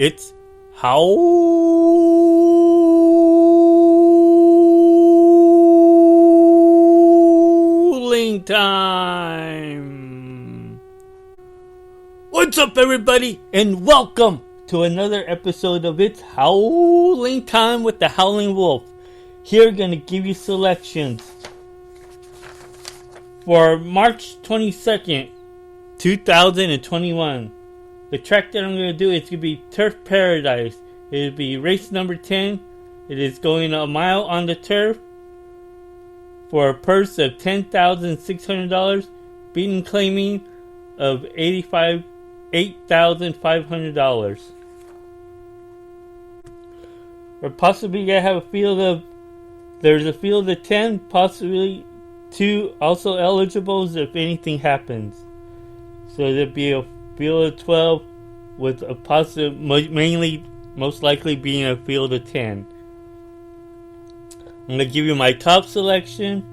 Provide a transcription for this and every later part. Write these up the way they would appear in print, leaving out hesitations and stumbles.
It's howling time! What's up, everybody, and welcome to another episode of It's Howling Time with the Howling Wolf. Here, gonna give you selections for March 22nd, 2021. The track that I'm going to do is going to be Turf Paradise. It will be race number 10. It is going a mile on the turf for a purse of $10,600, beating claiming of $8,500. Or possibly you have a field of, there's a field of 10, possibly 2 also eligibles if anything happens. So there'd be a field of 12 with a positive, mainly, most likely being a field of 10. I'm going to give you my top selection,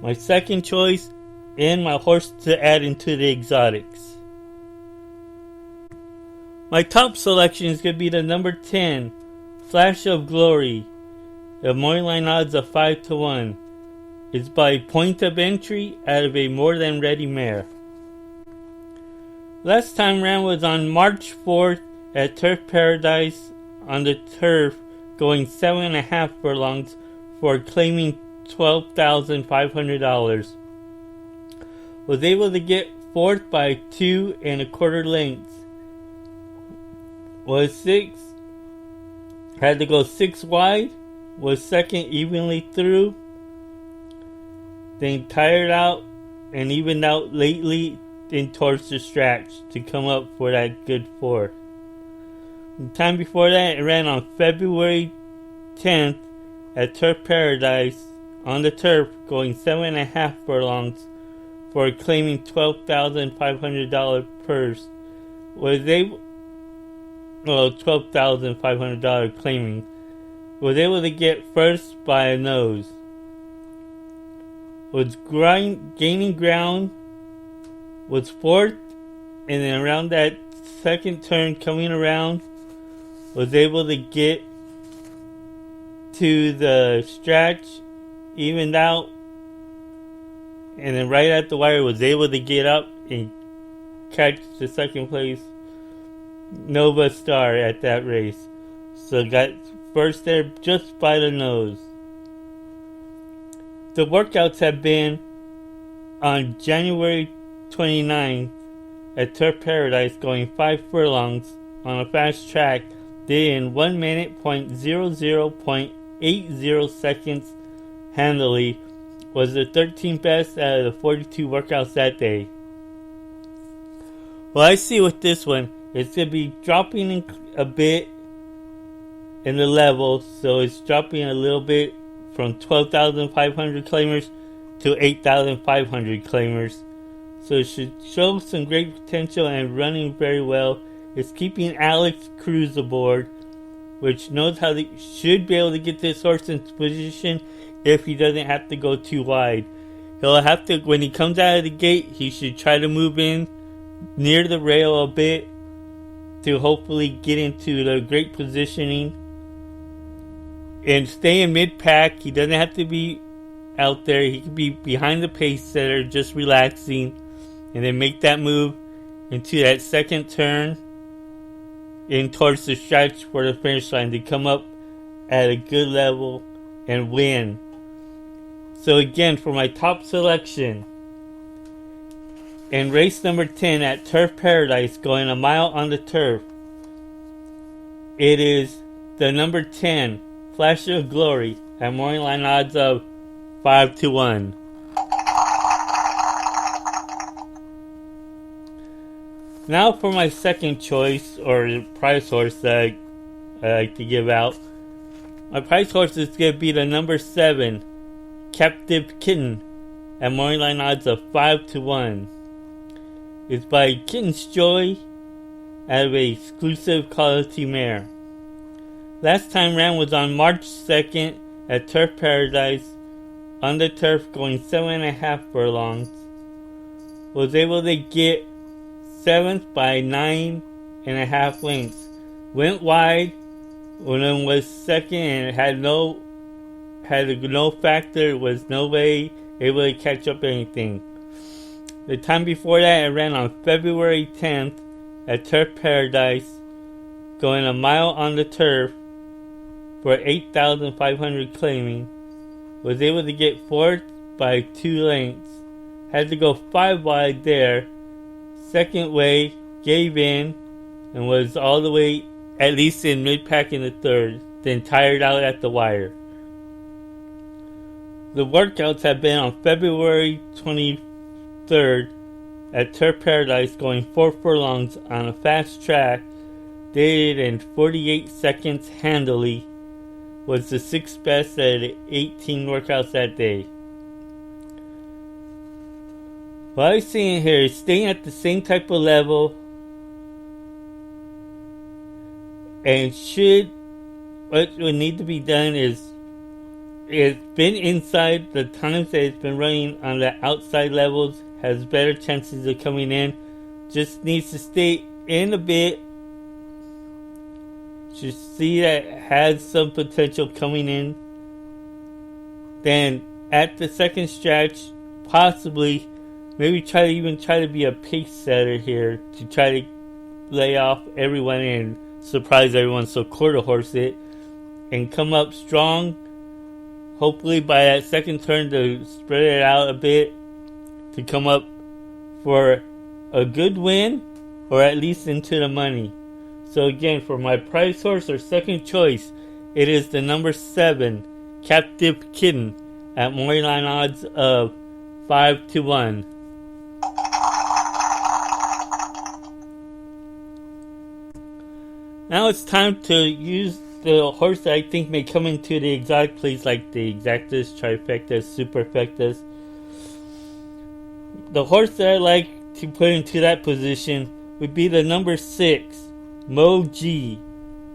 my second choice, and my horse to add into the exotics. My top selection is going to be the number 10, Flash of Glory. The morning line odds of 5-1. It's by point of entry out of a more than ready mare. Last time ran was on March 4th at Turf Paradise on the turf, going 7.5 furlongs for claiming $12,500. Was able to get 4th by 2 1/4 lengths. Was 6. Had to go 6 wide. Was second evenly through. Then tired out and evened out lately in towards the stretch to come up for that good 4th. The time before that, it ran on February 10th at Turf Paradise on the turf, going 7.5 furlongs for claiming $12,500 purse. Was able, $12,500 claiming. Was able to get first by a nose. Was gaining ground. Was 4th, and then around that second turn coming around, was able to get to the stretch, evened out, and then right at the wire was able to get up and catch the second place Nova Star at that race. So got first there just by the nose. The workouts have been on January 29th at Turf Paradise, going 5 furlongs on a fast track, did in 1 minute, 0.80 seconds handily, was the 13th best out of the 42 workouts that day. Well, I see with this one, it's going to be dropping a bit in the level, so it's dropping a little bit from 12,500 claimers to 8,500 claimers. So it should show some great potential and running very well. It's keeping Alex Cruz aboard, which knows how they should be able to get this horse in position if he doesn't have to go too wide. He'll have to, when he comes out of the gate, he should try to move in near the rail a bit to hopefully get into the great positioning and stay in mid-pack. He doesn't have to be out there. He can be behind the pace setter, just relaxing, and then make that move into that second turn in towards the stretch for the finish line to come up at a good level and win. So again, for my top selection, in race number 10 at Turf Paradise, going a mile on the turf, it is the number 10, Flash of Glory, at morning line odds of 5-1. Now for my second choice, or prize horse that I like to give out. My prize horse is going to be the number 7, Captive Kitten, at morning line odds of 5-1. It's by Kitten's Joy, out of a exclusive quality mare. Last time ran was on March 2nd at Turf Paradise on the turf, going 7.5 furlongs. Was able to get 7th by 9.5 lengths. Went wide when it was second and had a no factor, was no way able to catch up anything. The time before that, it ran on February 10th at Turf Paradise, going a mile on the turf for 8,500 claiming. Was able to get fourth by 2 lengths. Had to go 5 wide there. Second way, gave in, and was all the way at least in mid-pack in the third, then tired out at the wire. The workouts have been on February 23rd at Turf Paradise, going 4 furlongs on a fast track, did it in 48 seconds handily. Was the 6th best at 18 workouts that day. What I'm seeing here is staying at the same type of level, and what would need to be done is it's been inside. The times that it's been running on the outside levels has better chances of coming in. Just needs to stay in a bit. Just see that it has some potential coming in. Then at the second stretch, possibly maybe try to be a pace setter here to try to lay off everyone and surprise everyone. So quarter horse it and come up strong. Hopefully by that second turn to spread it out a bit to come up for a good win or at least into the money. So again, for my prize horse or second choice, it is the number 7, Captive Kitten, at morning line odds of 5-1. Now it's time to use the horse that I think may come into the exotic plays like the exactas, trifectas, superfectas. The horse that I like to put into that position would be the number 6, Mo G,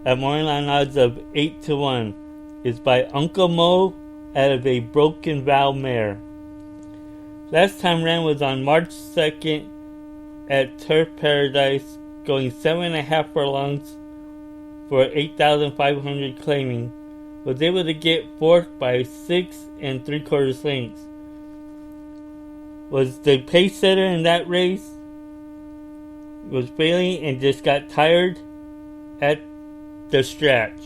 at morning line odds of 8-1. Is by Uncle Mo out of a Broken Vow mare. Last time ran was on March 2nd at Turf Paradise, going 7.5 furlongs for 8,500 claiming. Was able to get 4th by 6 3/4 lengths. Was the pace setter in that race. Was failing and just got tired at the stretch.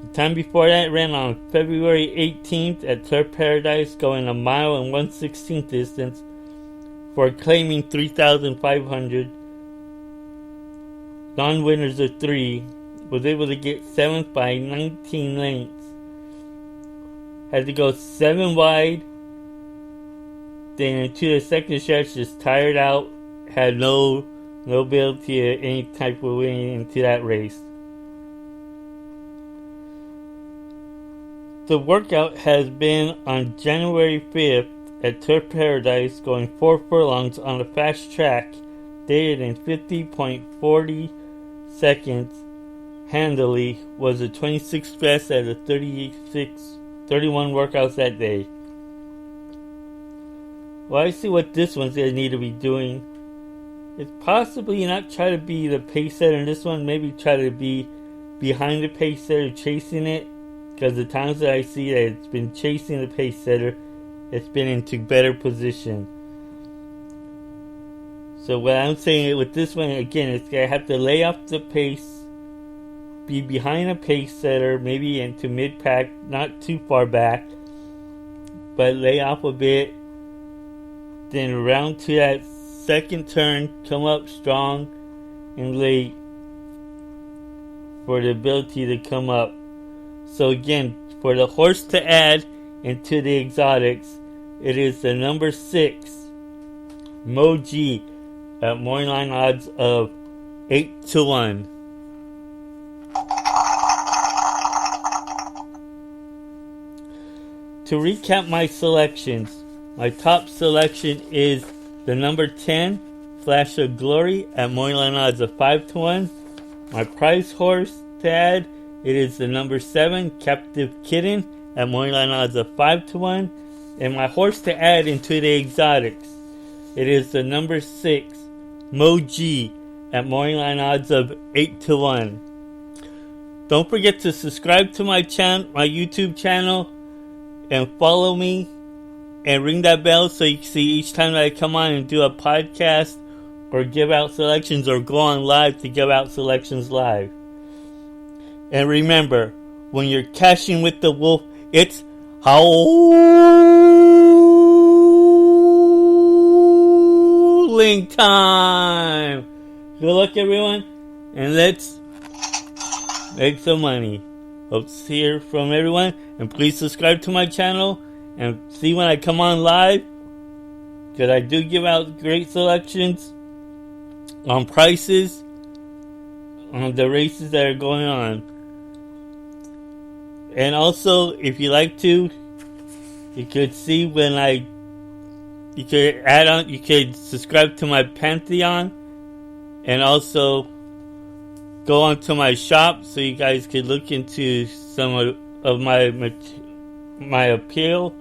The time before that ran on February 18th at Turf Paradise, going a mile and 1/16 distance for claiming 3,500. Non-winners of 3. Was able to get 7th by 19 lengths. Had to go 7 wide. Then into the second stretch, just tired out. Had no ability to any type of winning into that race. The workout has been on January 5th at Turf Paradise, going 4 furlongs on a fast track, dated in 50.40 seconds handily. Was the 26th best at the 31 workouts that day. Well, I see what this one's going to need to be doing. It's possibly not try to be the pace setter in this one. Maybe try to be behind the pace setter, chasing it. Because the times that I see that it's been chasing the pace setter, it's been into better position. So what I'm saying with this one, again, it's going to have to lay off the pace, be behind a pace setter, maybe into mid-pack, not too far back, but lay off a bit. Then around to that second turn, come up strong and late for the ability to come up. So again, for the horse to add into the exotics, it is the number 6, Mo G, at morning line odds of 8-1. To recap my selections, my top selection is the number 10, Flash of Glory, at morning line odds of 5-1. My prize horse to add, it is the number 7, Captive Kitten, at morning line odds of 5-1. And my horse to add into the exotics, it is the number 6, Mo G, at morning line odds of 8-1. Don't forget to subscribe to my YouTube channel, and follow me, and ring that bell so you can see each time that I come on and do a podcast or give out selections or go on live to give out selections live. And remember, when you're cashing with the wolf, it's howling time. Good luck, everyone, and let's make some money. Hope to hear from everyone, and please subscribe to my channel and see when I come on live, because I do give out great selections on prices on the races that are going on. And also, if you like to, you could see when you could subscribe to my Pantheon, and also go onto my shop so you guys could look into some of my appeal,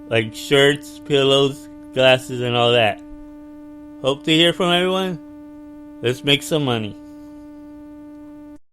like shirts, pillows, glasses, and all that. Hope to hear from everyone. Let's make some money.